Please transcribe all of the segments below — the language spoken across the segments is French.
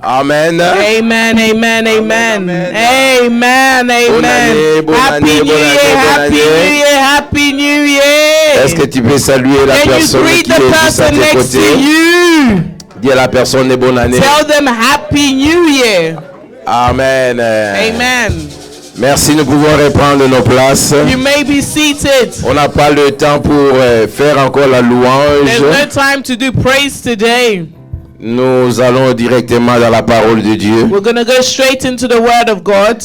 Amen. Amen, amen, amen. Amen, Bonne année, amen. bonne Happy année, New bonne Year, année, bonne Happy année. New Year, Happy New Year. Est-ce que tu peux saluer la Can you personne greet qui the est juste à person tes next to côtés? you? Dis à la personne de bonne année. Tell them Happy New Year. Amen. Amen. Merci, nous pouvons reprendre nos places. You may be seated. On n'a pas le temps pour faire encore la There's louange. no time to do praise today. Nous allons directement dans la parole de Dieu. We're going to go straight into the Word of God.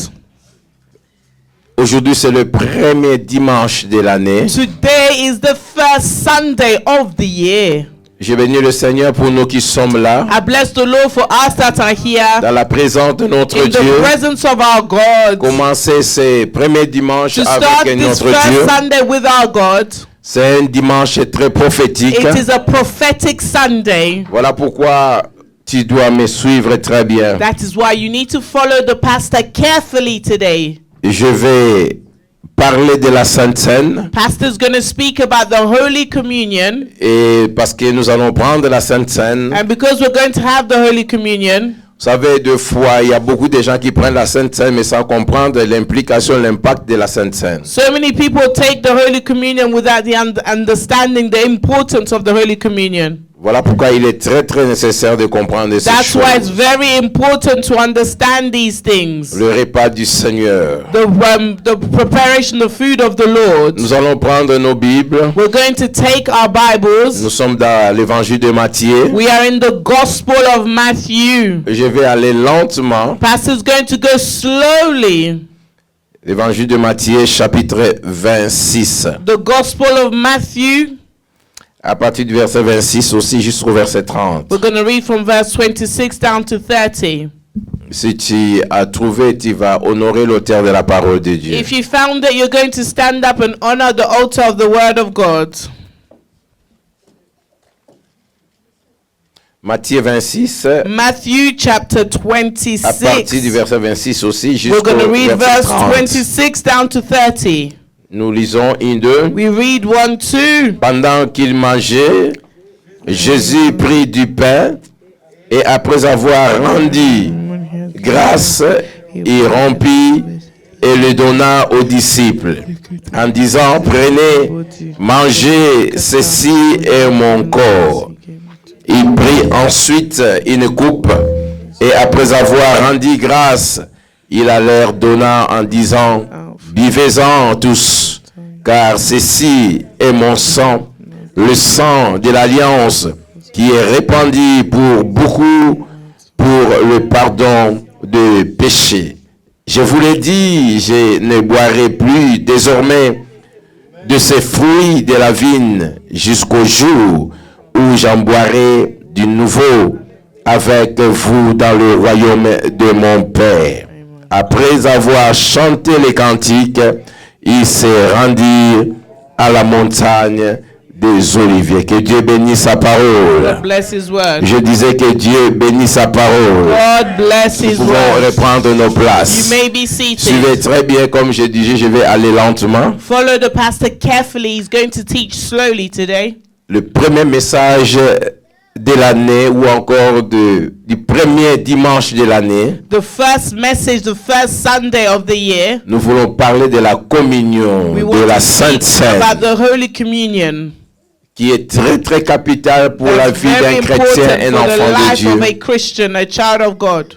Aujourd'hui, c'est le premier dimanche de l'année. Today is the first Sunday of the year. Je bénis le Seigneur pour nous qui sommes là, I bless the Lord for us that are here dans la présence de notre in the Dieu. presence of our God. Commencer ce premier dimanche To start avec this notre first Dieu. Sunday with our God. C'est un dimanche très prophétique. It is a prophetic Sunday. Voilà pourquoi tu dois me suivre très bien. That is why you need to follow the pastor carefully today. Je vais parler de la Sainte Seine. Pastor's going to speak about the Holy Communion. Et parce que nous allons prendre la Sainte Seine. And because we're going to have the Holy Communion, Vous savez, deux fois, il y a beaucoup de gens qui prennent la Sainte Seine, mais sans comprendre l'implication, l'impact de la Sainte Seine. so many people take the Holy Communion without the understanding the importance of the Holy Communion. Voilà pourquoi il est très très nécessaire de comprendre ces That's why it's choses. very important to understand these things. Le repas du Seigneur. The preparation, the food of the Lord. Nous allons prendre nos Bibles. We're going to take our Bibles. Nous sommes dans l'évangile de Matthieu. We are in the Gospel of Matthew. Je vais aller lentement. Pastor's going to go slowly. L'évangile de Matthieu, chapitre 26. The Gospel of Matthew. À partir du verset 26 aussi jusqu'au verset 30. We're going to read from verse 26 down to 30. Si tu as trouvé, tu vas honorer l'auteur de la parole de Dieu. If you found it, you're going to stand up and honor the altar of the Word of God. Matthieu 26, Matthew chapter à partir du 26. verset 26 aussi We're jusqu'au going to read verset verse 30. 26 down to 30. Nous lisons 1, 2. We read 1, 2. Pendant qu'il mangeait, Jésus prit du pain et après avoir rendu grâce, il rompit et le donna aux disciples en disant, prenez, mangez, ceci est mon corps. Il prit ensuite une coupe et après avoir rendu grâce, il la leur donna en disant, buvez-en tous, car ceci est mon sang, le sang de l'alliance qui est répandu pour beaucoup pour le pardon de péché. Je vous l'ai dit, je ne boirai plus désormais de ces fruits de la vigne jusqu'au jour où j'en boirai du nouveau avec vous dans le royaume de mon Père. Après avoir chanté les cantiques, il s'est rendu à la montagne des Oliviers. Que Dieu bénisse sa parole. God bless His Word. Je disais que Dieu bénisse sa parole. God bless Nous His pouvons Word. reprendre nos You places. may be Suivez seated. très bien, comme je disais, je vais aller lentement. Follow the pastor carefully. He's going to teach slowly today. Le premier message de l'année ou encore du premier dimanche de l'année, The first message, the first Sunday of the year, nous voulons parler de la communion, we de want la to Sainte speak Seine, about the Holy Communion. qui est très très capitale pour la That's vie very d'un chrétien, important un for the enfant de life of a Dieu. Christian, a child of God.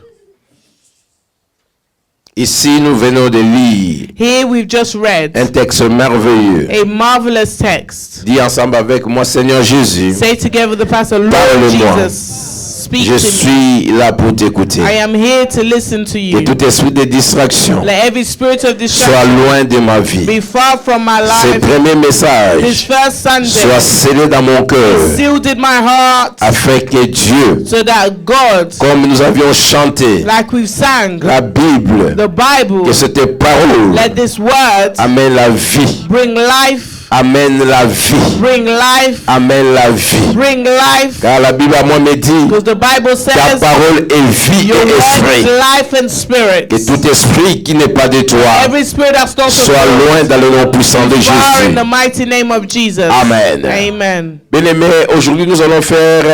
Ici, nous venons de lire Here we've just read un texte merveilleux. a marvelous text. Dis ensemble avec moi, Seigneur Jésus, Say together with the pastor, Lord Parle-moi. Jesus, speak je to me. suis là pour t'écouter. I am here to listen to Que you. tout esprit de distraction Let every spirit of soit distraction loin de ma vie. be far from my Ce life. premier This message first soit Sunday scellé dans mon cœur sealed in my heart afin que Dieu, so that God, comme nous avions chanté, like we've sang, la Bible, the Bible, que cette parole let this word amène la vie, bring life, amène la vie, bring life, amène la vie. bring life. Car la Bible à moi me dit, Because the Bible ta says parole est vie your et word esprit. is life and spirit. Que tout esprit qui n'est pas de toi Every spirit that's not of soit God, loin dans le nom puissant de far in Jésus. the mighty name of Jesus. Amen. Amen. Bien-aimés, aujourd'hui nous allons faire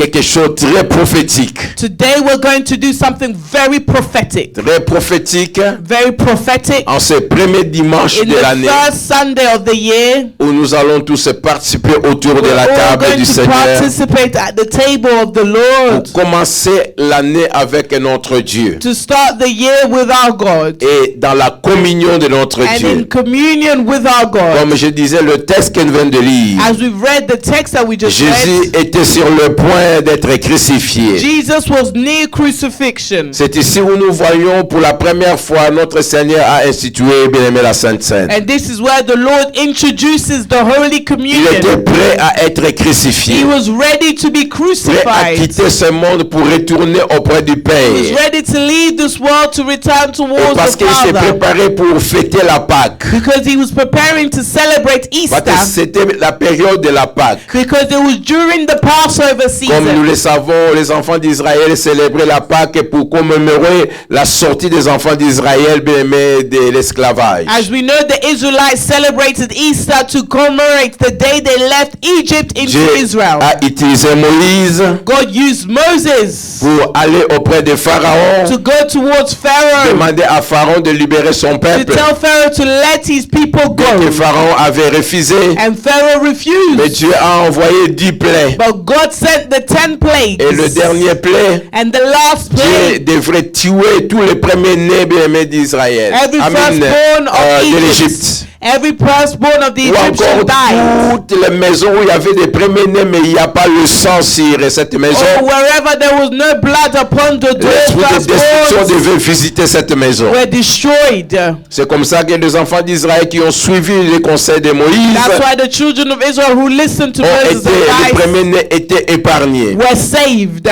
quelque chose de très prophétique. Today we're going to do something very prophetic. Très prophétique Very prophetic. en ce premier dimanche In de the l'année first Sunday of the year, où nous allons tous participer autour de we're la all table going du to Seigneur participate at the table of the Lord pour commencer l'année avec notre Dieu to start the year with our God et dans la communion de notre and in Dieu. communion with our God. Comme je disais, le texte que nous venons de lire, As we've read the text that we just Jésus read, était sur le point d'être crucifié. Jesus was near crucifixion. C'est ici où nous voyons pour la première fois notre Seigneur a institué, bien aimé, la Sainte Seine. And this is where the Lord introduces the Holy Il était Communion. prêt à être crucifié, He was ready to be prêt à crucified. quitter ce monde pour retourner auprès du He was Père. ready to leave this world to return Et towards parce the qu'il s'est Father. préparé pour fêter la Pâque. Because he was preparing to celebrate Parce que Easter. c'était la période de la Pâque. Because it was during the Passover Comme nous season. le savons, les enfants d'Israël célébraient la Pâque pour commémorer la sortie des enfants d'Israël, bien aimés, de l'esclavage. As we know, the Israelites celebrated Easter to commemorate the day they left Egypt into Dieu Israel. a utilisé Moïse God used Moses pour aller auprès de Pharaon, to go towards Pharaoh, demander à Pharaon de libérer son to peuple. tell Pharaoh to let his people Que go. Pharaon avait refusé, And Pharaoh mais refused. Dieu a envoyé 10 plaies. But God sent the 10 plagues. Et le dernier plaie, And the last Dieu plague, devrait tuer tous les premiers-nés bien-aimés d'Israël. every firstborn of de Egypt, l'Égypte. every firstborn of the Ou Egyptians died. encore toutes les maisons où il y avait des premiers-nés, mais il n'y a pas le sang sur cette maison. Or wherever there was no blood upon the doors, L'esprit de destruction firstborns devait visiter cette maison. were destroyed. C'est comme ça que les enfants d'Israël qui ont suivi les conseils de Moïse That's why the children of Israel who listened to ont Moses été, les advice premiers-nés étaient épargnés. were saved.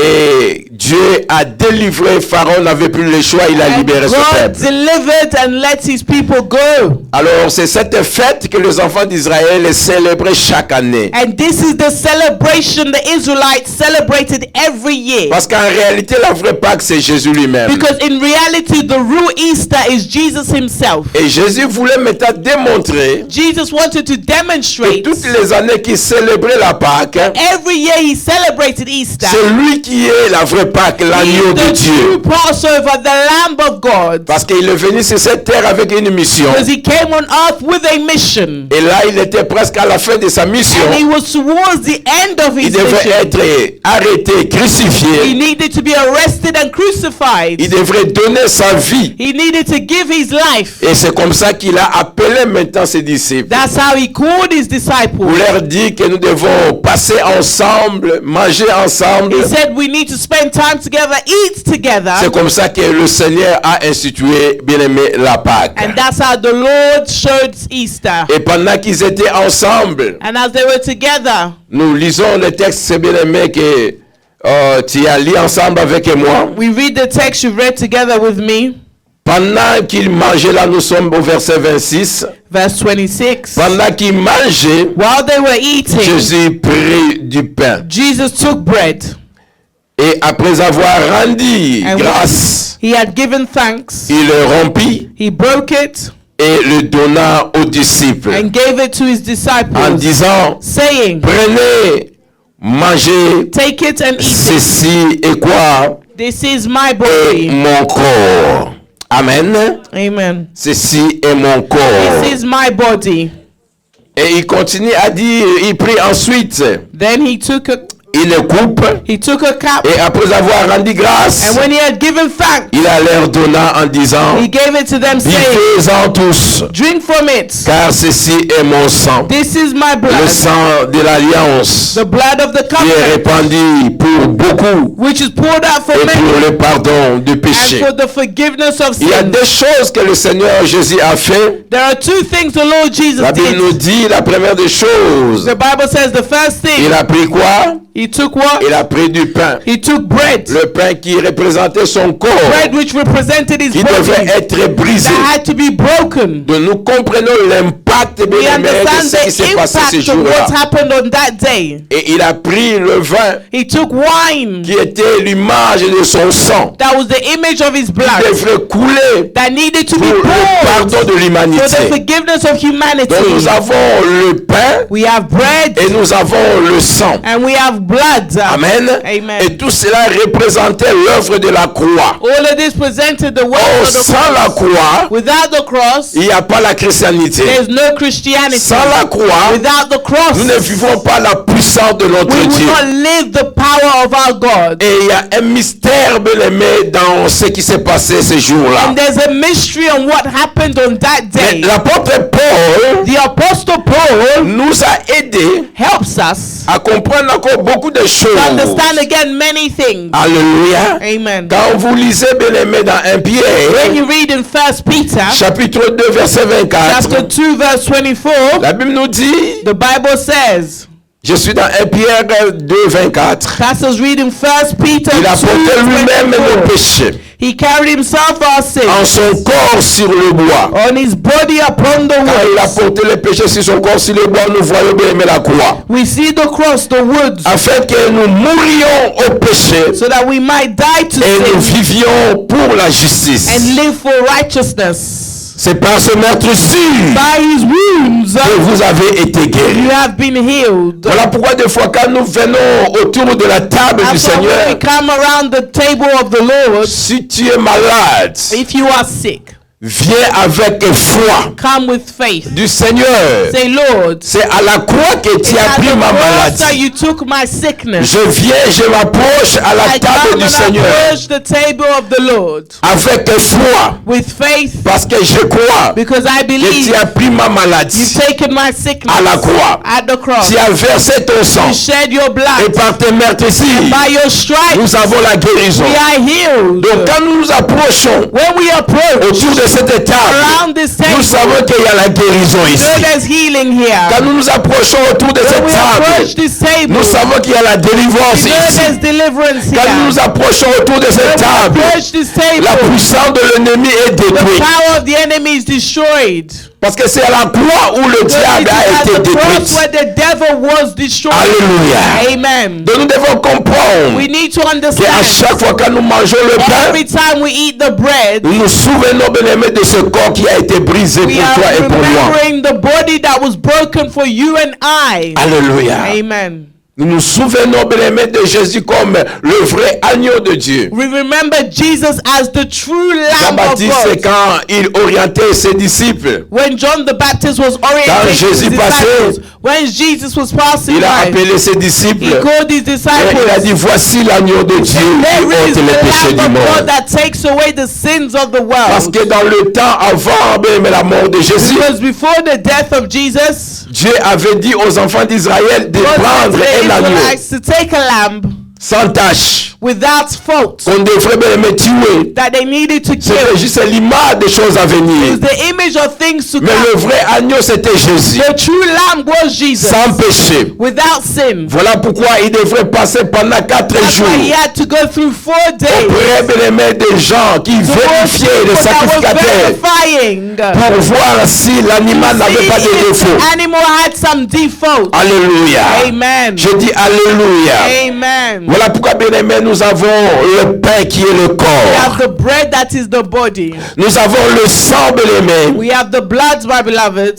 Et Dieu a délivré Pharaon, n'avait plus le choix, il a And libéré ce God peuple. delivered and let his people go. Alors c'est cette fête que les enfants d'Israël célébraient chaque année. And this is the celebration the Israelites celebrated every year. Parce qu'en réalité, la vraie Pâque, c'est Jésus lui-même. Because in reality, the real Easter is Jesus himself. Et Jésus voulait maintenant démontrer Jesus wanted to que demonstrate toutes les années qu'il célébrait la Pâque, every year he celebrated Easter. c'est lui qui est la vraie Pâque, He l'agneau is de the Dieu. true Passover, the Lamb of God. Parce qu'il est venu sur cette terre avec une mission. Because he came on earth with a mission. Et là, il était presque à la fin de sa mission. And he was towards the end of Il his devait mission. être arrêté, He crucifié. needed to be arrested and crucified. Il devrait donner sa vie. He needed to give his life. Et c'est comme ça qu'il a appelé maintenant ses disciples. That's how he called his Pour disciples. leur dire que nous devons passer ensemble, manger ensemble. He said we need to spend time together, eat together. C'est comme ça que le Seigneur a institué, bien aimé, la Pâque. And that's how the Lord showed Easter. Et pendant qu'ils étaient ensemble, And as they were together, nous lisons le texte, c'est bien aimé que tu as lu ensemble avec moi. we read the text you've read together with me. Pendant qu'ils mangeaient, là nous sommes au verset 26. Verse 26. Pendant qu'ils mangeaient, While they were eating, Jésus prit du pain. Jesus took bread. Et après avoir rendu And grâce, he had given thanks. il le rompit He broke it et le donna aux disciples and gave it to his en disciples, disant, saying, prenez, mangez, take it and eat it. ceci est quoi? This is my Et body. mon corps. Amen. Amen. Ceci est mon corps. This is my body. Et il continue à dire, il prit ensuite Then he took une coupe a cup, et après avoir rendu grâce, and when he had given thanks, il a leur donna en disant, he gave it to them, saying, buvez-en tous, drink from it. car ceci est mon sang, This is my le blood, sang de l'alliance, the blood of the qui est covenant, répandu pour beaucoup which is poured out for et pour many le pardon du and péché. for the forgiveness of Il y a sins. des choses que le Seigneur Jésus a fait. There are two things the Lord Jesus La Bible nous did. dit la première des choses. The Bible says the first thing, Il a pris quoi? he took what? Il a pris du pain. He took bread. Le pain qui représentait son corps, Bread which represented his qui devait body être brisé. that had to be broken. Donc nous comprenons l'impact l'impact de We understand ce qui s'est the passé ce impact of jour-là. what happened on that day. Et il a pris le vin He took wine qui était l'image de son sang that was the image of his qui blood devrait couler that needed to pour be le poured pardon de for the l'humanité. forgiveness of humanity. Donc nous avons le pain We have bread et nous avons le sang. and we have blood. Amen. Amen. Et tout cela représentait l'œuvre de la croix. All of this presented the work Oh, of the sans la cross. croix, Without the cross, il n'y a pas la chrétienté. there's no Christianity. Sans la croix, Without the cross, nous ne vivons pas la puissance de notre we will Dieu. not live the power of our God. Et il y a un mystère, bien-aimé, dans ce qui s'est passé ce jour-là. And there's a mystery on what happened on that Mais day. l'apôtre Paul The Apostle Paul nous a aidés helps us à comprendre encore beaucoup de choses. to understand again many things. Alléluia. Amen. Quand vous lisez, bien-aimé, dans 1 When Pierre, you read in 1 Peter chapitre 2, verset 24, chapter 2 verse 24, la Bible nous dit, the Bible says, je suis dans 1 Pierre 2, 24, pastors read in 1 Peter il a porté 2 lui-même nos 24. péchés He carried himself our en sins son corps sur le bois. on his body upon the Quand il a wood. porté les péchés sur son corps sur le bois, nous voyons bien aimer la croix. We see the cross, the woods, Afin que nous mourions au péché so that we might die to et nous sin vivions pour la justice. and live for righteousness. C'est par ce meurtre-ci By his wounds que vous avez été you guéris. have been healed. Voilà pourquoi des fois quand nous venons autour de la table du That's why when we Seigneur, come around the table of the Lord, si tu es malade, if you are sick, viens avec foi come with faith. du Seigneur. Say, Lord, C'est à la croix que tu it's as at pris the ma cross that maladie. you took my sickness. Je viens, je m'approche à la I table come du and Seigneur approach the table of the Lord avec foi with faith parce que je crois because I que believe tu as pris ma you've maladie taken my sickness à la croix. at the cross. Tu as versé ton sang You shed your et blood. par tes meurtres-ci, By your stripes, nous avons la guérison. we are healed. Donc quand nous nous approchons When we approach autour de cette table, around this nous table, savons qu'il y a la guérison know ici. there's healing here. Quand nous nous approchons autour de When cette we approach table, this table, nous savons qu'il y a la délivrance we know ici. there's deliverance Quand nous here. nous approchons autour de When cette we table, approach this la table, puissance de l'ennemi est the détruite. power of the enemy is destroyed. Parce que c'est à la croix où le So it diable is a at été the cross détruit. where the devil was destroyed. Alléluia. Amen. Donc nous devons comprendre We need to qu'à understand chaque fois que nous mangeons le every pain, time we eat the bread, nous nous souvenons, bien-aimés, de ce corps qui a été brisé we pour toi are et pour moi. remembering the body that was broken for you and I. Alléluia. Amen. Nous nous souvenons, bien-aimés, de Jésus comme le vrai agneau de Dieu. We remember Jesus as the true Lamb of Jean-Baptiste, c'est God. quand il orientait ses disciples. When John the Baptist was Quand orienting his Jésus disciples, passait, when Jesus was passing Il a by, appelé ses disciples. he called his Et il a disciples. dit, voici l'agneau de Dieu qui There is ôte les péchés the du Lamb of God monde. that takes away the sins of the Parce world. que dans le temps avant bien, la mort de Jésus, Because before the death of Jesus, Dieu avait dit aux enfants d'Israël de God said to prendre the un agneau Israelites to take a lamb sans tache, without fault qu'on devrait bien aimer tuer. that they needed to C'était kill. juste l'image des choses à It venir. was the image of things to Mais le come. vrai agneau, c'était Jésus, The true lamb was Jesus sans péché. without sin. Voilà pourquoi il devrait passer pendant 4 That's jours why he had to go through 4 days auprès bien aimé des gens qui to go vérifiaient les people that were sacrificateurs verifying pour voir si l'animal n'avait pas de if défaut. the animal had some default. Alléluia. Amen. Je dis Alléluia. Amen. Voilà pourquoi, bien aimé, nous avons le pain qui est le We corps. have the bread that is the body. Nous avons le sang, bien aimé. We have the blood, my beloved.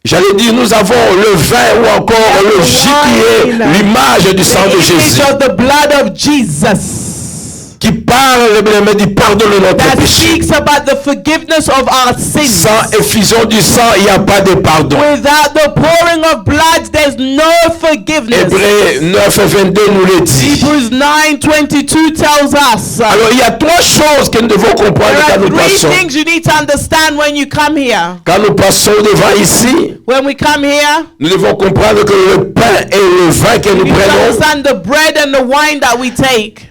J'allais dire, nous avons le vin ou encore le jus qui est l'image du sang The de image Jésus. of the blood of Jesus Qui parle, bien aimé, du pardon de notre that péché. speaks about the forgiveness of our sins. Sans effusion du sang, il n'y a pas de pardon. Without the pouring of blood, there's no forgiveness. Hébreux 9 et 22 nous le dit. Hebrews 9:22 tells us. Alors, il y a 3 choses que nous devons comprendre There quand are nous 3 passons. things you need to understand when you come here. Quand nous passons devant ici, When we come here, nous devons comprendre que le pain et le vin que nous you need to prenons understand the bread and the wine that we take.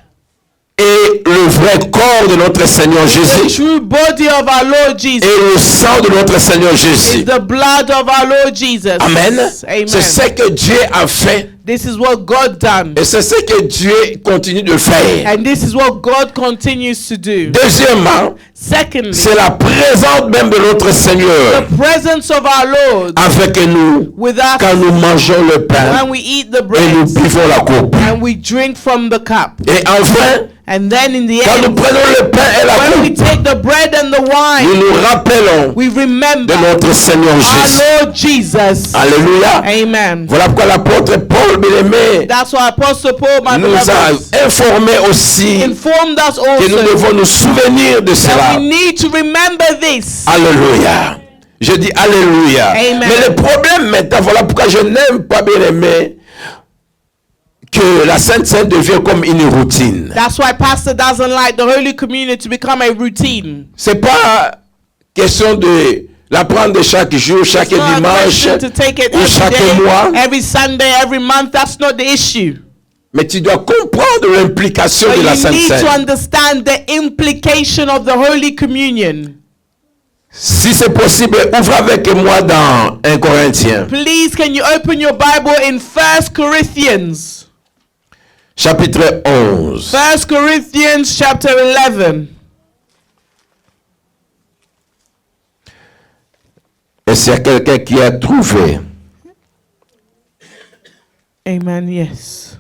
est le vrai corps de notre Seigneur The Jésus true body of our Lord Jesus et le sang de notre Seigneur is Jésus. the blood of our Lord Jesus. Amen. Amen. C'est ce que Dieu a fait This is what God done. Et c'est ce que Dieu continue de faire. And this is what God continues to do. Deuxièmement, Secondly, c'est la présence même de notre Seigneur. the presence of our Lord Afin que nous, with us quand nous mangeons le pain when we eat the et nous bread buvons la coupe. and we drink from the cup. Et enfin, And then in the quand nous end, prenons le pain et la when we coupe, take the bread and the nous wine, nous rappelons we remember de notre Seigneur Jésus. our Lord Jesus. Alléluia. Amen. Voilà pourquoi l'apôtre Paul, bien-aimé, That's why Apostle Paul, my nous beloved, a informé aussi informed us que nous also devons nous souvenir de that cela. we need to remember this. Alléluia. Je dis Alléluia. Amen. Mais le problème maintenant, voilà pourquoi je n'aime pas, bien-aimé, que la Sainte Seine devient comme une routine. That's why Pastor doesn't like the Holy Communion to become a routine. C'est pas question de la prendre chaque jour, chaque It's not a dimanche question to take it ou every chaque day, mois. every Sunday, every month. That's not the issue. Mais tu dois comprendre l'implication But de la you Sainte need to Seine. understand the implication of the Holy Communion. Si c'est possible, ouvre avec moi dans 1 Corinthiens, Please, can you open your Bible in 1 Corinthians? chapitre 11. 1 Corinthians chapter 11. Et s'il y a quelqu'un qui a trouvé, Amen, yes.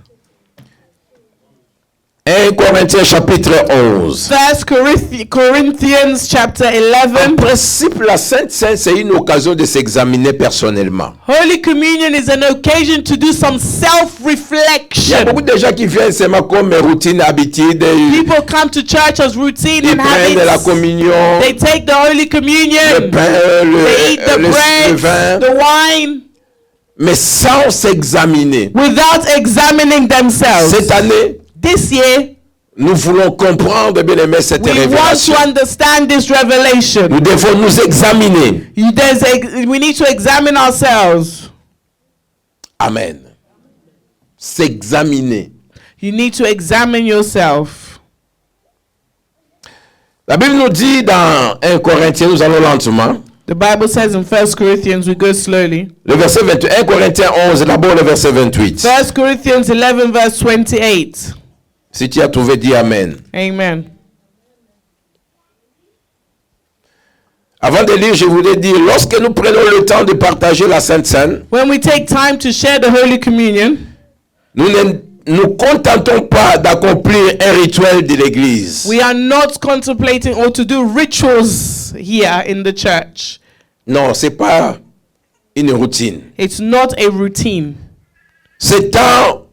1 Corinthiens chapitre 11. 1 Corinthians chapter En 11. principe, la Sainte Seine, c'est une occasion de s'examiner personnellement. Holy Communion is an occasion to do some Il y a self-reflection. beaucoup de gens qui viennent seulement comme routine, habitude. Ils People come to church as routine and prennent la habits. communion, They take the Holy le Communion. pain, They eat the le bread, vin, the wine, mais sans s'examiner. without examining themselves. Cette année, This year, nous voulons comprendre, bien aimé, cette we want révélation. to understand this revelation. Nous devons nous examiner. We need to examine ourselves. Amen. S'examiner. You need to examine yourself. La Bible nous dit dans 1 Corinthiens, nous allons lentement. The Bible says in 1 Corinthians, we go slowly. Le verset 28, 1 Corinthiens 11, d'abord le verset 28. 1 Corinthians 11 verse 28. Si tu as trouvé, dis Amen. Amen. Avant de lire, je voulais dire, lorsque nous prenons le temps de partager la Sainte Seine, When we take time to share the Holy Communion, nous ne nous contentons pas d'accomplir un rituel de l'église. we are not contemplating or to do rituals here in the church. Non, c'est pas une routine. It's not a routine. Ce temps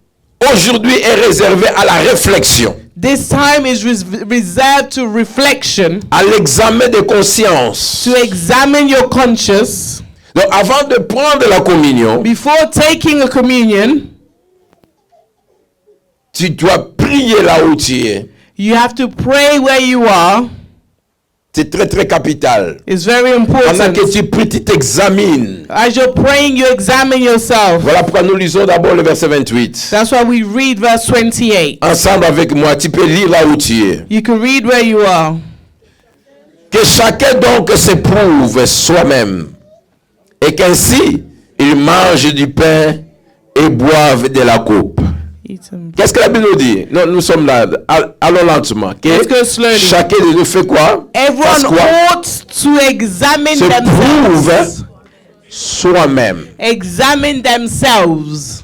aujourd'hui est réservé à la réflexion, This time is reserved to reflection, à l'examen de conscience. to examine your conscience. Donc avant de prendre la communion, Before taking a communion, tu dois prier là où tu es. you have to pray where you are. C'est très très capital. It's very Pendant important. que tu pries, tu t'examines. As you're praying, you examine yourself. Voilà pourquoi nous lisons d'abord le verset 28. That's why we read verse 28. Ensemble avec moi, tu peux lire là où tu es. You can read where you are. Que chacun donc s'éprouve soi-même, et qu'ainsi il mange du pain et boive de la coupe. Qu'est-ce que la Bible nous dit? Non, nous sommes là. Allons lentement. Okay? Let's go slowly. Chacun de nous fait quoi? Fasse Everyone quoi? ought to examine Se prouve themselves. soi-même. Examine themselves.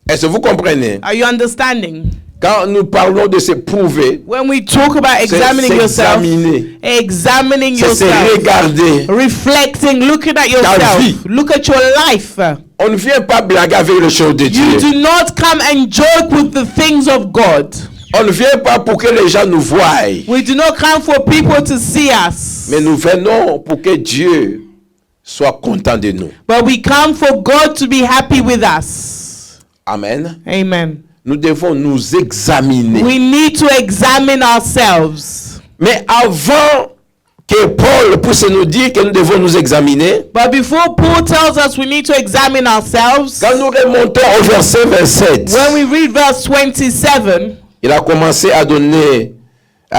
Est-ce que vous comprenez? Are you understanding? Quand nous parlons de se prouver, When we talk about c'est examining yourself, s'examiner. examining C'est se yourself, regarder. reflecting, looking at vie. yourself, look at your life. On ne vient pas blaguer avec les choses de You Dieu. do not come and joke with the things of God. On ne vient pas pour que les gens nous voient. We do not come for people to see us, Mais nous venons pour que Dieu soit content de nous. but we come for God to be happy with us. Amen. Amen. Nous devons nous examiner. We need to examine ourselves. Mais avant que Paul puisse nous dire que nous devons nous examiner, But before Paul tells us we need to examine ourselves, quand nous remontons au verset 27, when we read verse 27, il a commencé à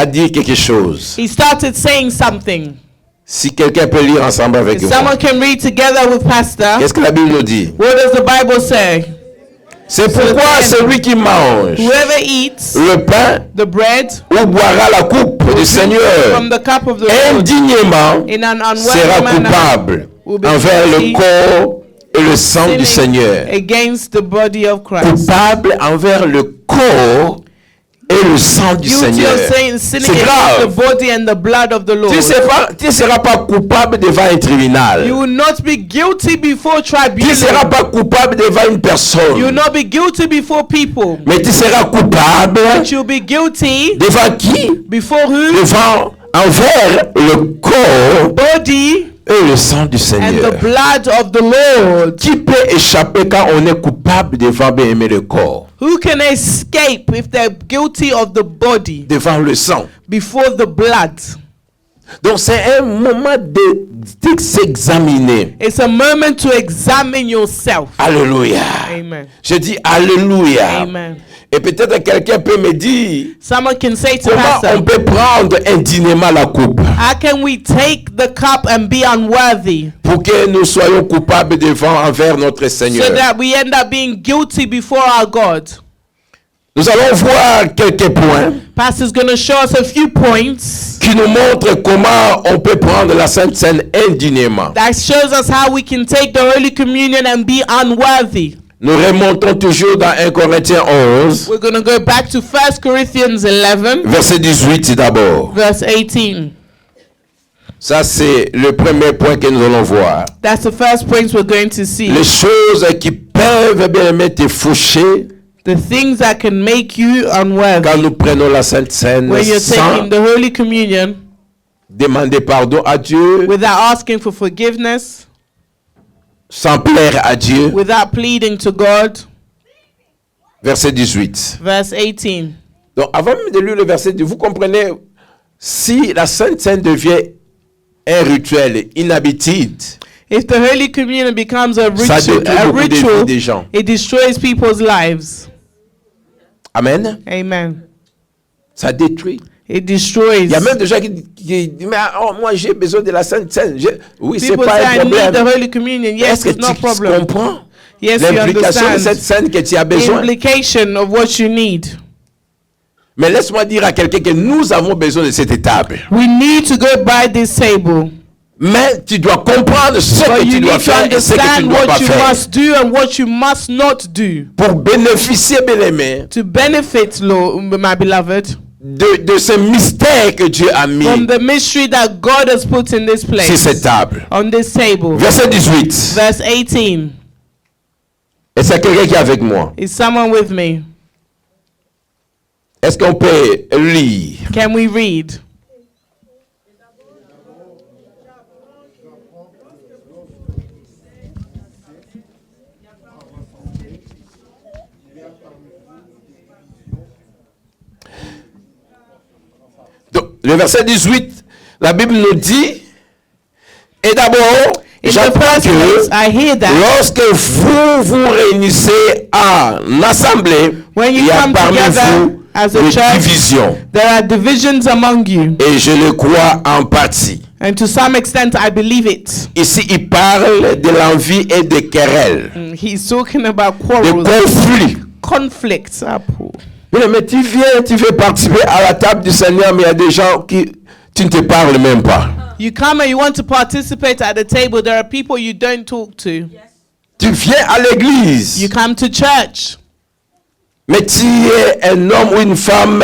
dire quelque chose. he started saying something. Si quelqu'un peut lire ensemble avec If moi. someone can read together with Pastor, Qu'est-ce que la Bible nous dit? what does the Bible say? C'est pourquoi celui qui mange Whoever eats le pain the bread ou boira la coupe du Seigneur from the cup of the Lord indignement in an sera unworthy manner coupable will be envers le guilty, corps et le sang du sinning Seigneur. against the body of Christ. Coupable envers le corps et le sang du Guilty Seigneur. of saying, sinning C'est against the grave. body and the blood of the Lord. Tu ne seras pas coupable devant un tribunal. You will not be guilty before Tu ne seras tribunal. pas coupable devant une personne. You will not be guilty before people. Mais tu seras coupable But you'll be guilty devant qui? before who? Devant, envers le corps Body et le sang du and Seigneur. the blood of the Lord. Qui peut échapper quand on est coupable devant bien-aimé le corps? Who can escape if they're guilty of the body Devant le sang. before the blood? Donc c'est un moment de s'examiner. It's a moment to examine yourself. Alléluia. Amen. Je dis Alléluia. Amen. Et peut-être quelqu'un peut me dire, Someone can say to comment Pastor, on peut prendre indignement la coupe how can we take the cup and be unworthy pour que nous soyons coupables devant envers notre Seigneur? so that we end up being guilty before our God? Nous allons voir quelques points Pastor's going to show us a few points qui nous montrent comment on peut prendre la Sainte Seine indignement. that shows us how we can take the Holy Communion and be unworthy. Nous remontons toujours dans 1 Corinthiens 11, We're going to go back to 1 Corinthians 11, verset 18 d'abord. verse 18. Ça, c'est le premier point que nous allons voir. That's the first point we're going to see. Les choses qui peuvent bien te faucher The things that can make you quand unworthy. nous prenons la Sainte Seine When you're sans taking the Holy Communion demander pardon à Dieu, without asking for forgiveness, sans plaire à Dieu. without pleading to God. Verset 18. Verse 18. Donc, avant même de lire le verset 18, vous comprenez, si la Sainte Seine devient un rituel inhabituel, If the Holy Communion becomes a ça ritual, détruit beaucoup de vies des gens. it destroys people's lives. Amen. Amen. Ça détruit. It destroys. Il y a même des gens qui disent, mais oh, moi j'ai besoin de la Sainte Seine. Oui, c'est People pas say, un I need the problème. Holy Communion. Yes, Est-ce que it's no tu problem. comprends Yes, you l'implication de cette understand scène que tu as the besoin? implication of what you need. Mais laisse-moi dire à quelqu'un que nous avons besoin de cette table. We need to go by this table. Mais tu dois comprendre ce But que you tu dois need to faire et ce que tu understand ne dois pas what you faire. must do and what you must not do Pour bénéficier, bien-aimé, to benefit, Lord, my beloved, de ce mystère que Dieu a mis from the mystery that God has put in this sur place, cette table. on this table. Verset 18. Verse 18. Est-ce qu'il y a quelqu'un qui est avec moi? Is someone with me? Est-ce qu'on peut lire? Can we read? Donc, le verset 18, la Bible nous dit, et d'abord, In the j'apprends first place, que I hear that lorsque vous vous réunissez en assemblée, when il you y a come parmi together vous as a des church, divisions. there are divisions among you. Et je le crois en partie. And to some extent, I believe it. Ici, il parle de l'envie et des querelles, He's talking about des quarrels, conflits. conflicts. Paul. Mais tu viens, tu veux participer à la table du Seigneur, mais il y a des gens qui, tu ne te parles même pas. You come and you want to participate at the table. There are people you don't talk to. Tu viens à l'église, You come to church. mais tu es un homme ou une femme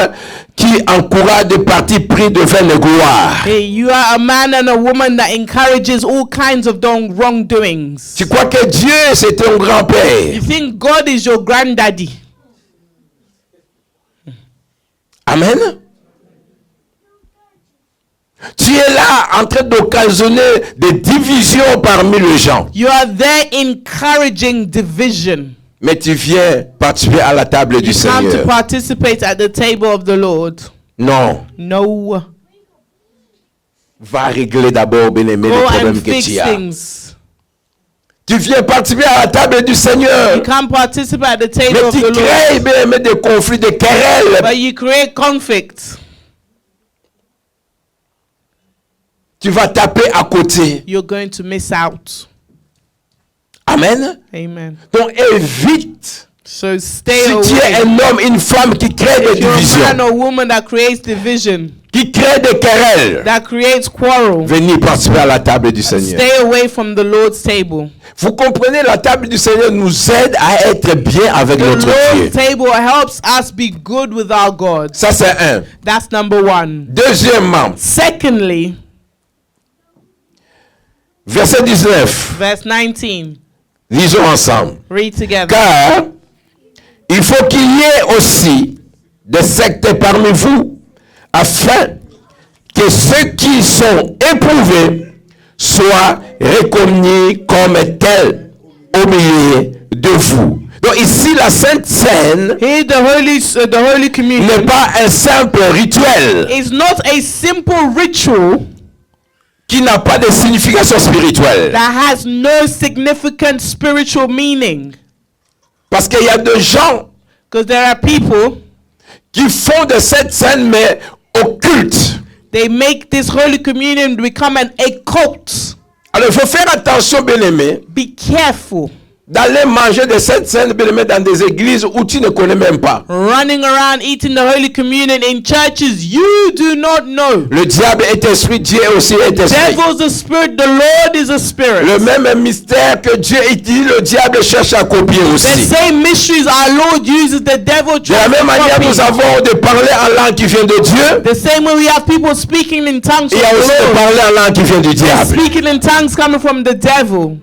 qui encourage des partis pris de vaine gloire. Hey, you are a man and a woman that encourages all kinds of wrongdoings. Tu crois que Dieu, c'est ton grand-père. You think God is your granddaddy. Amen. Tu es là en train d'occasionner des divisions parmi les gens. You are there encouraging division. Mais tu viens participer à la table du You come to Seigneur. participate at the table of the Lord. Non. No. Va régler d'abord, bien-aimé, Go les and problèmes que fix tu as. things. Tu viens participer à la table du Seigneur. You come participate at the table Mais of tu the Lord. crées, bien-aimé, des conflits, des querelles. But you create conflict. Tu vas taper à côté. You're going to miss out. Amen. Amen. Donc évite So stay Si tu es away. un homme, une femme qui crée des If you're a man divisions, or woman that creates division, qui crée des querelles, that creates quarrel, venez participer à la table du Seigneur. stay away from the Lord's table. Vous comprenez, la table du Seigneur nous aide à être bien avec The notre Dieu. Lord's table helps us be good with our God. Ça, c'est un. That's number one. Deuxièmement, Secondly, verset 19. verse 19. Lisons ensemble. Read together. Car il faut qu'il y ait aussi des sectes parmi vous, afin que ceux qui sont éprouvés soient reconnus comme tels au milieu de vous. Donc ici, la Sainte Seine Here the Holy Communion n'est pas un simple rituel is not a simple ritual qui n'a pas de signification spirituelle. that has no significant spiritual meaning. Parce qu'il y a des gens Because there are people, qui font de cette scène mais occulte. they make this Holy Communion become a cult. Alors il faut faire attention, bien-aimé, Be careful. d'aller manger de cette scène, bien-aimé, dans des églises où tu ne connais même pas. Running around eating the Holy Communion in churches you do not know. Le diable est esprit, Dieu aussi est esprit. Devil's a spirit, the Lord is a spirit. Le même mystère que Dieu dit, le diable cherche à copier The aussi. same mysteries our Lord uses, the devil De la tries même to manière, copy. nous avons de parler en langue qui vient de Dieu. The same way we have people speaking in tongues Il from y a aussi the de Lord. parler en langue qui vient du diable. Speaking in tongues coming from the devil.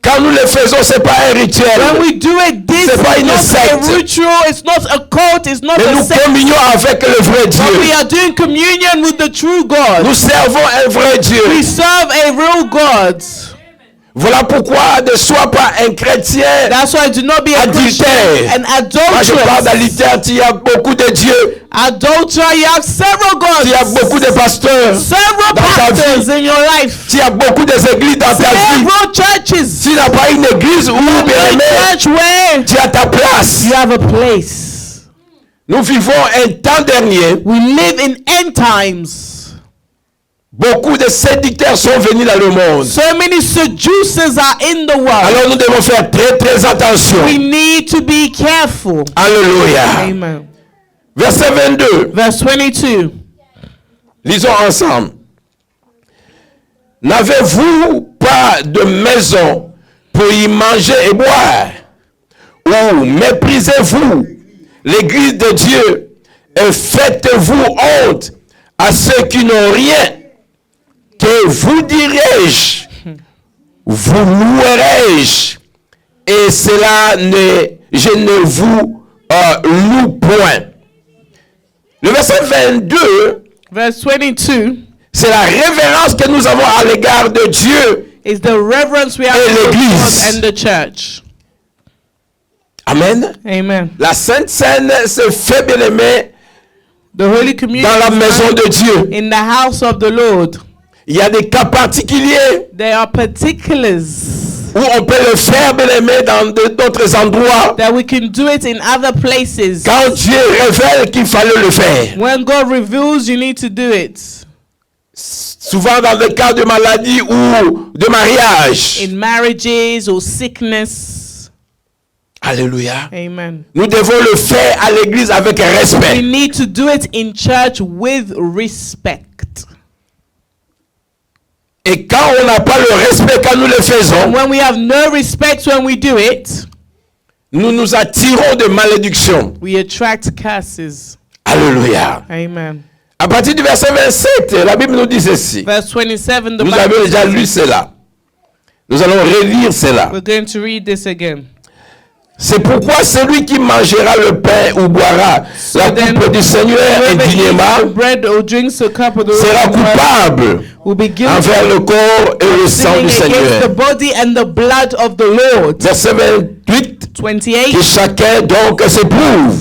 Quand nous le faisons, c'est pas un When rituel. we do it, this C'est pas is une not secte. a ritual, it's not a cult, it's not Mais a nous sect. communions avec le vrai But we Dieu. are doing communion with the true God. Nous servons un vrai Dieu. We serve a real God. Voilà pourquoi ne sois pas un chrétien. That's why do not be a Christian, Adultère. an Moi, je parle adulteress. d'adultère. Il y a beaucoup de dieux. Adulterer, you have several Il y a gods. beaucoup de pasteurs. Several dans ta pastors vie. in your life. Il y a beaucoup d'églises dans ta vie. Several churches. Tu n'as pas une église où, bien A aimé, church where tu as ta place. you have a place. Nous vivons un temps dernier. We live in end times. Beaucoup de séducteurs sont venus dans le monde. So many seducers are in the world. Alors nous devons faire très très attention. We need to be careful. Alléluia. Amen. Verset 22. Verse 22. Lisons ensemble. N'avez-vous pas de maison pour y manger et boire? Ou méprisez-vous l'église de Dieu et faites-vous honte à ceux qui n'ont rien? Que vous dirai-je? Vous louerai-je? Et cela je ne vous loue point. Le verset 22, Verse 22 c'est la révérence que nous avons à l'égard de Dieu. is the reverence we have Et for l'église. God and the church. Amen. Amen. La Sainte Seine se fait, bien aimé, The Holy Communion dans la is maison done de Dieu. in the house of the Lord. Il y a des cas particuliers There are particulars où on peut le faire, bien aimé, dans d'autres endroits. that we can do it in other places. Quand Dieu révèle qu'il fallait le faire. When God reveals, you need to do it. Souvent dans le cas de maladie ou de mariage. In marriages or sickness. Alléluia. Amen. Nous devons le faire à l'église avec We respect. need to do it in church with respect. Et quand on n'a pas le respect quand nous le faisons, And when we have no respect when we do it, nous nous attirons de malédiction. we attract curses. Alléluia. Amen. À partir du verset 27, la Bible nous dit ceci. Verse 27, the Nous Bible avons déjà says- lu cela. Nous allons relire cela. We're going to read this again. C'est pourquoi celui qui mangera le pain ou boira la then, coupe du Seigneur Whoever eats the indignement bread or drinks the cup of the sera Lord coupable will be guilty envers le corps et le sang sinning du against the Seigneur. body and the blood of the Lord. Verset 28. 28. Que chacun donc s'éprouve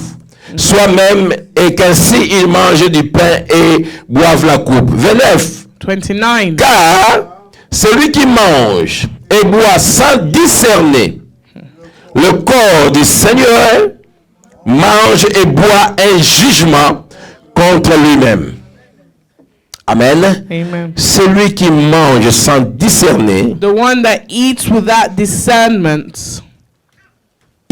soi-même et qu'ainsi il mange du pain et boive la coupe. 29. 29. Car celui qui mange et boit sans discerner le corps du Seigneur mange et boit un jugement contre lui-même. Amen. Amen. Celui qui mange sans discerner, The one that eats without discernment,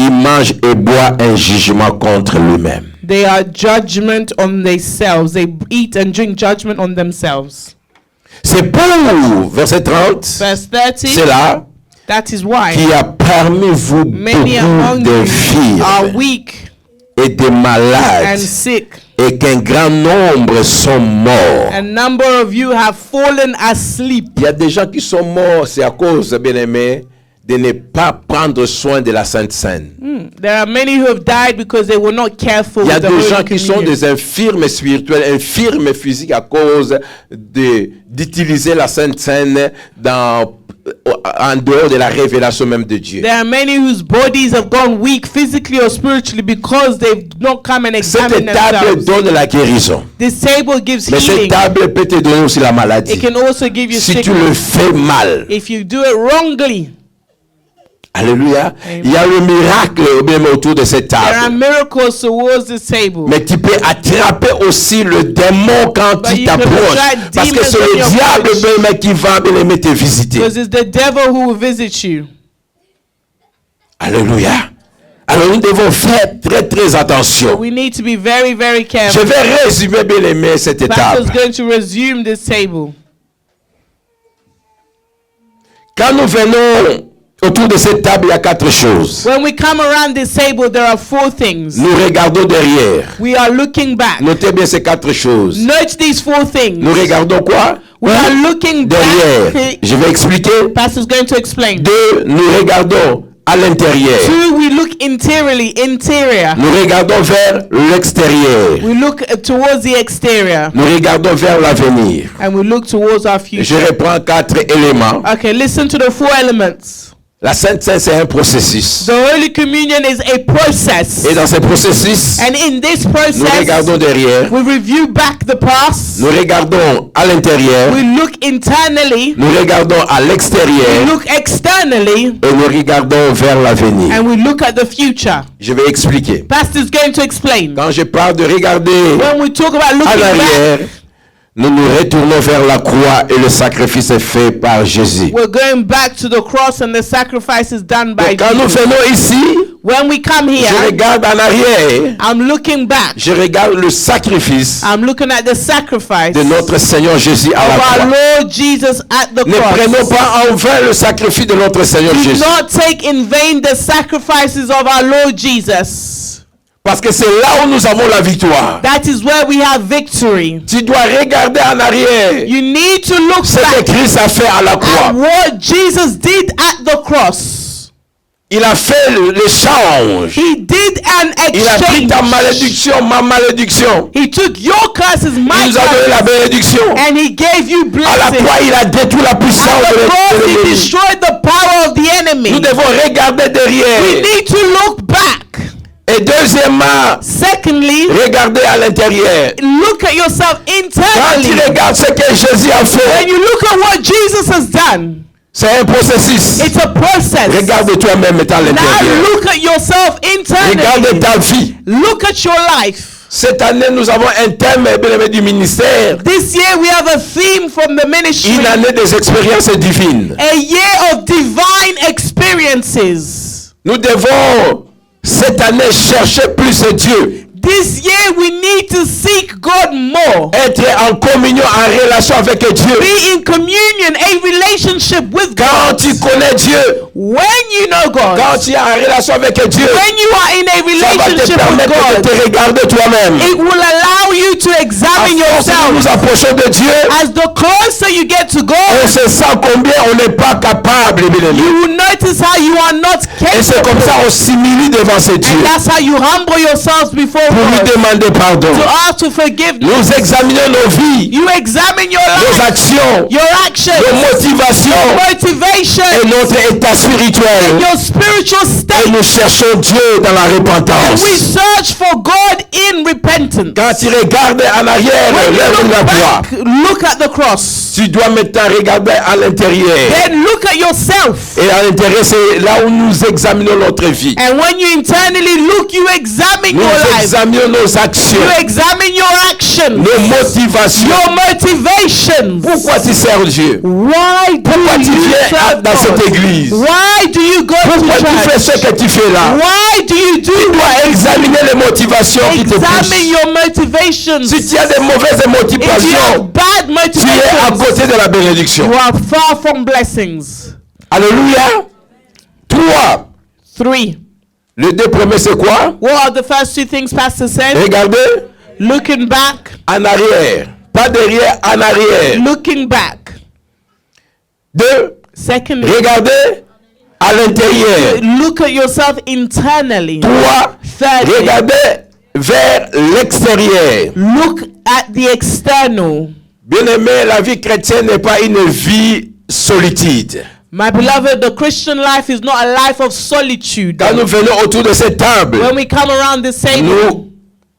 il mange et boit un jugement contre lui-même. They are judgment on themselves. They eat and drink judgment on themselves. C'est pour, verset 30, Verse 30. c'est là That is why qui a parmi vous many beaucoup among you are d'infirmes weak et des and malades, sick. et qu'un grand nombre sont morts. A number of you have fallen asleep. Il y a des gens qui sont morts, c'est à cause, bien-aimés, de ne pas prendre soin de la Sainte Seine. There are many who have died because they were not careful Il y a with the des Holy gens qui sont Communion. des infirmes spirituels, infirmes physiques à cause d'utiliser la Sainte Seine en dehors de la révélation même de Dieu. There are many whose bodies have gone weak physically or spiritually because they've not come and Cette examined table themselves. donne la guérison. This table gives Mais cette healing. table peut te donner aussi la maladie. It can also give you Si tu sickness. le fais mal. If you do it wrongly. Alléluia. Amen. Il y a le miracle même autour de cette There are table. miracles towards this table. Mais tu peux attraper aussi le démon quand But il you can t'approche. attract Parce que demons c'est when le you diable approach. même qui va bien te visiter. Because it's the devil who will visit you. Alléluia. Alors nous devons faire très attention. We need to be very, very Je careful. vais résumer bien aimé cette Pastor's étape. going to resume this table. Quand nous venons autour de cette table, il y a 4 choses. When we come around this table, there are 4 things. Nous regardons derrière. We are looking back. Notez bien ces 4 choses. Note these 4 things. Nous regardons quoi? We are looking Derrière. back. Je vais expliquer. Pastor's going to explain. 2, nous regardons à l'intérieur. 2, we look interiorly, interior. Nous regardons vers l'extérieur. We look towards the exterior. Nous regardons vers l'avenir. And we look towards our Je future. reprends 4 éléments. Okay, listen to the 4 elements. La Sainte Seine, c'est un processus. The Holy Communion is a process. Et dans ce processus, And in this nous process, regardons derrière. we review back the past. Nous regardons à l'intérieur. We look internally. Nous regardons à We l'extérieur. look externally. Et nous regardons vers l'avenir. And we look at the future. Je vais expliquer. Pastor's going to explain. Quand je parle de regarder When we talk about à looking l'arrière, back, nous nous retournons vers la croix et le sacrifice est fait par Jésus. we're going back to the cross and the sacrifices done by Et quand nous Jesus. venons ici, When we come je here, regarde en arrière, I'm looking back. je regarde le sacrifice I'm looking at the sacrifice de notre Seigneur Jésus à la of our croix. Lord Jesus at the Ne prenons cross. pas en vain le sacrifice de notre Seigneur Do Jésus. not take in vain the sacrifices of our Lord Jesus. Parce que c'est là où nous avons la victoire. That is where we have victory. Tu dois regarder en arrière You need to look ce que back Christ a fait à la croix. at what Jesus did at the cross. Il a fait l'échange. He did an Il a pris ta exchange. malédiction, ma malédiction. He took your curses, Il my nous a donné la curses, bénédiction. and he gave you À la blessing. croix, il a détruit la puissance At de the cross, he l'ennemi. destroyed the power of the Nous enemy. devons regarder We derrière. need to look back. Et deuxièmement, Secondly, regarder à l'intérieur. look at yourself Quand tu internally. regardes ce que Jésus a When fait, you look at what Jesus has done, c'est un processus. it's a process. Regarde toi-même à Now l'intérieur. look at yourself Regarde internally. ta vie. Look at your life. Cette année, nous avons un thème bien-aimé du ministère. This year we have a theme from the ministry. Une année des expériences divines. A year of divine experiences. Nous devons cette année chercher plus Dieu. This year we need to seek God more. Être en communion, en relation avec Dieu. Be in communion, a relationship with Quand God. tu connais Dieu, When you know God, quand tu es en relation avec Dieu, when you are in a ça va te relationship with permettre de God, te regarder toi-même. it will allow you to À examine force que nous nous yourself. approchons de Dieu, As the closer you get to on God, se sent combien on n'est pas capable, bien aimé. you will notice how you are not Et c'est comme ça capable. on s'humilie devant ce Dieu And that's how you humble yourselves before pour lui God. demander pardon. To ask for forgiveness. Nous examinons nos vies, You examine your nos life, actions, your actions, nos motivations motivation, et notre état spirituel. your spiritual Et state. nous cherchons Dieu dans la And repentance. we search for God in repentance. Quand tu regardes en arrière, When you lève la look voix. back, look at the cross. Tu dois maintenant regarder à l'intérieur. Then look at yourself. Et à l'intérieur, c'est là où nous examinons notre vie. And when you internally look, you examine Nous your life. examinons nos actions, You examine your actions, nos motivations. your motivations. Pourquoi tu sers Dieu? Why do Pourquoi tu you viens serve dans cette God? église? Why do you go Pourquoi to tu fais church? ce que tu fais là? Why do you do Tu dois examiner les motivations qui te Examine poussent. your motivations. Si tu as des mauvaises If you have motivations, bad tu es à motivations, côté de la bénédiction. you are far from blessings. Alléluia. 3. 3. Les deux premiers, c'est quoi? What are the first two things Pastor said? Regardez Looking back, en arrière. Pas derrière, en arrière. looking back. 2. Secondly, Regardez à l'intérieur. look at yourself internally. 3. Thirdly, Regardez vers l'extérieur. look at the external. Bien-aimé, la vie chrétienne n'est pas une vie solitude. My beloved, the Christian life is not a life of solitude. Quand nous venons autour de cette table, When we come around this table, nous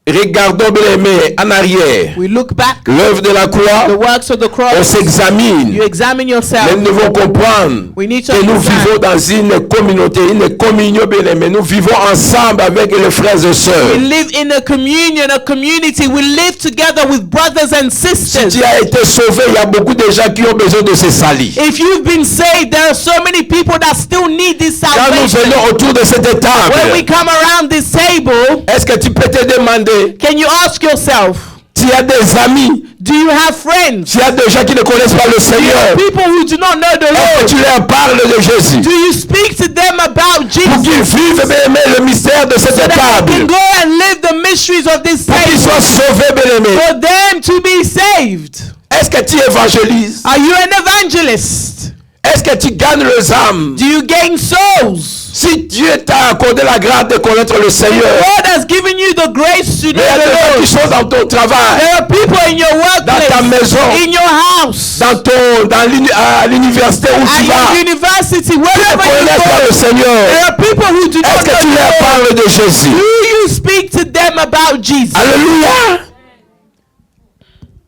regardons, bien-aimé, en arrière. we look back, L'œuvre de la the croix, works of the on cross. s'examine. You examine Mais yourself. nous devons comprendre We need to que nous understand. vivons dans une communauté, une communion, bien-aimé. Nous vivons ensemble avec les frères et We sœurs. live in a communion, a community. We live together with brothers and Si sisters. tu as été sauvé, il y a beaucoup de gens qui ont besoin de se salir. If you've been saved, there are so many people that still need this Quand nous salvation. venons autour de cette When we table, come around this table, est-ce que tu peux te demander, can you ask yourself, tu as des amis, do you have friends? tu as des gens qui ne connaissent pas le Seigneur, People who do not know the est-ce que Lord. tu leur parles de Jésus? Do you speak to them about Pour Jesus? qu'ils vivent, bien-aimé, le mystère de cette So that they can table. go and live the mysteries of this Pour qu'ils soient table. sauvés, bien-aimé. For them to be saved. Est-ce que tu évangélises? Are you an evangelist? Est-ce que tu gagnes les âmes? Do you gain souls? Si Dieu t'a accordé la grâce de connaître le Seigneur, God has given you the grace to know mais il y a des gens the qui Lord. sont dans ton travail, There are people in your dans ta workplace, maison, in your house, à l'université où at tu vas, your university, qui ne wherever you connaissent pas le go. Seigneur. There are people who do Est-ce not que tu know leur the Lord. parles de Jésus? Do you speak to them about Jesus? Alléluia!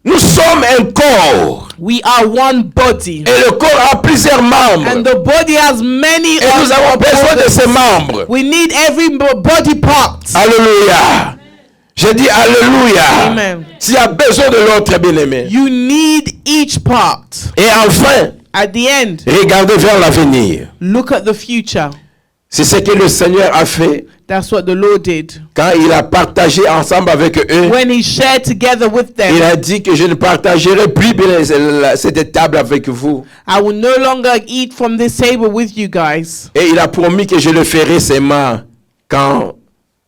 Nous sommes un corps. We are one body. Et le corps a plusieurs membres. And the body has many Et nous avons besoin de ces membres. We need every body part. Alléluia. Je dis Alléluia. Amen. Tu as besoin de l'autre, bien-aimé. You need each part. Et enfin, At the end, regardez vers l'avenir. look at the future. C'est ce que le Seigneur a fait That's what the Lord did. quand il a partagé ensemble avec eux. When he shared together with Il them, a dit que je ne partagerai plus cette table avec vous. I will no longer eat from this table with you guys. Et il a promis que je le ferai seulement quand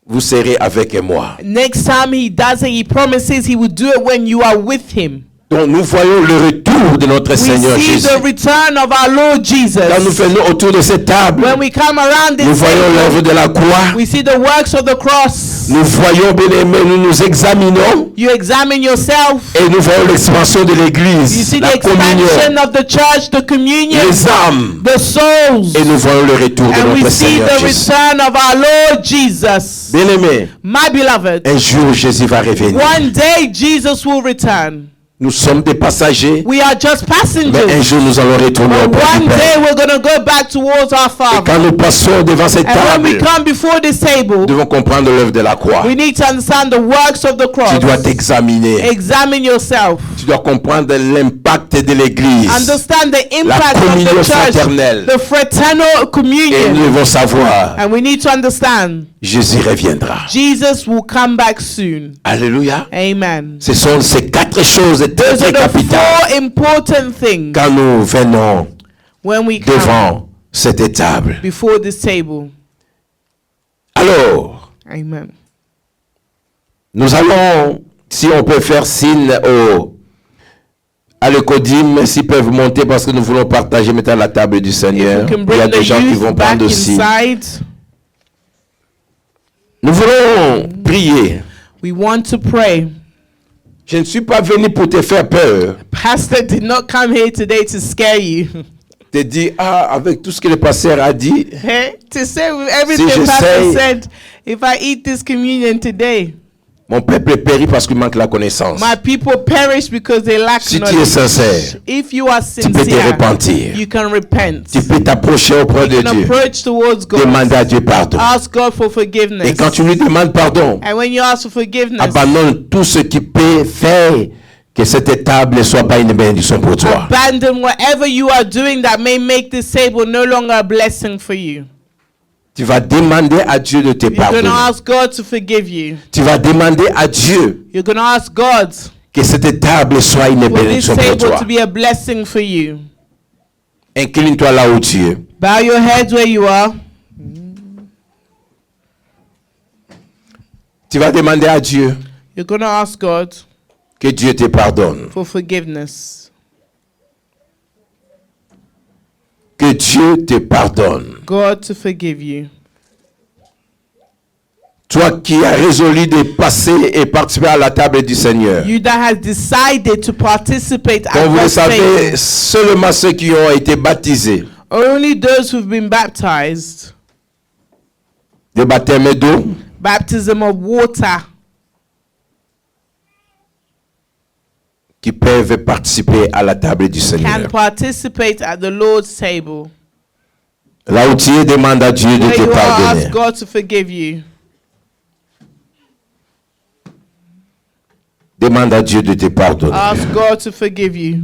vous serez avec moi. Next time he does it, he promises he will do it when you are with him. Donc nous voyons le retour de notre We Seigneur see Jésus. the return of our Lord Jesus. Quand nous venons autour de cette table, When we come around nous this voyons table, l'œuvre de la croix. we see the works of the cross. Nous voyons, bien-aimés, nous nous examinons You examine yourself. et nous voyons l'expansion de You l'Église, see the la communion, expansion of the church, the communion, les âmes. the souls. Et nous voyons le retour de And we notre see Seigneur the Jésus. return of our Lord Jesus. Bien-aimés, My beloved, un jour Jésus va revenir. one day Jesus will return. Nous sommes des passagers, We are just mais un passengers. jour nous allons retourner au But Père one du Père. day we're going to go back towards our Et Father. quand nous passons devant cette And when we table, come before this table, nous devons comprendre l'œuvre de la croix. we need to understand the works of the Tu cross. dois t'examiner. Examine yourself. Tu dois comprendre l'impact de l'Église. Understand the impact of communion the church, fraternelle. the fraternal Et nous communion. devons savoir, And we need to understand Jésus reviendra. Jesus will come back soon. Alléluia. Amen. Ce sont ces quatre choses très, Those are très the capitales four important things quand nous venons when we come devant cette table. before this table. Alors, Amen. nous allons, si on peut faire signe à l'Ecodim, s'ils peuvent monter parce que nous voulons partager maintenant la table du Seigneur. You can Il y a bring the des gens qui youth vont back prendre aussi. inside. Nous voulons prier. We want to pray. Je ne suis pas venu pour te faire peur. Pastor did not come here today to scare you. Te dire, avec tout ce que le pasteur a dit, To say with everything Si Pastor j'essaye- said, if I eat this communion today, Mon peuple périt parce qu'il manque la connaissance. My people perish because they lack Si tu es knowledge. sincère, If you are tu peux te sincere, repentir. you can repent. Tu peux t'approcher auprès de You can Dieu. approach towards God. Demander à Dieu pardon. Ask God for Et forgiveness. quand tu lui demandes pardon, And when you ask for forgiveness, abandonne tout ce qui peut faire que cette table ne soit pas une bénédiction pour toi. abandon whatever you are doing that may make this table no longer a blessing for you. Tu vas demander à Dieu de te You're going pardonner. to ask God to forgive you. Tu vas demander à Dieu You're going to ask God que cette table soit une for this bénédiction pour table toi. to be a blessing for you. Incline-toi là où tu es. Bow your heads where you are. Tu vas demander à Dieu You're going to ask God que Dieu te pardonne. for forgiveness. Que Dieu te pardonne. God to forgive you. Toi qui as résolu de passer et participer à la table du Seigneur. You that has decided to participate at Comme vous le God's table. savez, seulement ceux qui ont été baptisés Only those who've been baptized, de baptême d'eau, baptism of water, qui peuvent participer à la table du can Seigneur. participate at the Lord's table. Là où tu es, demande à Dieu de Where te you are, pardonner. ask God to forgive you. Demande à Dieu de te pardonner. Ask God to forgive you.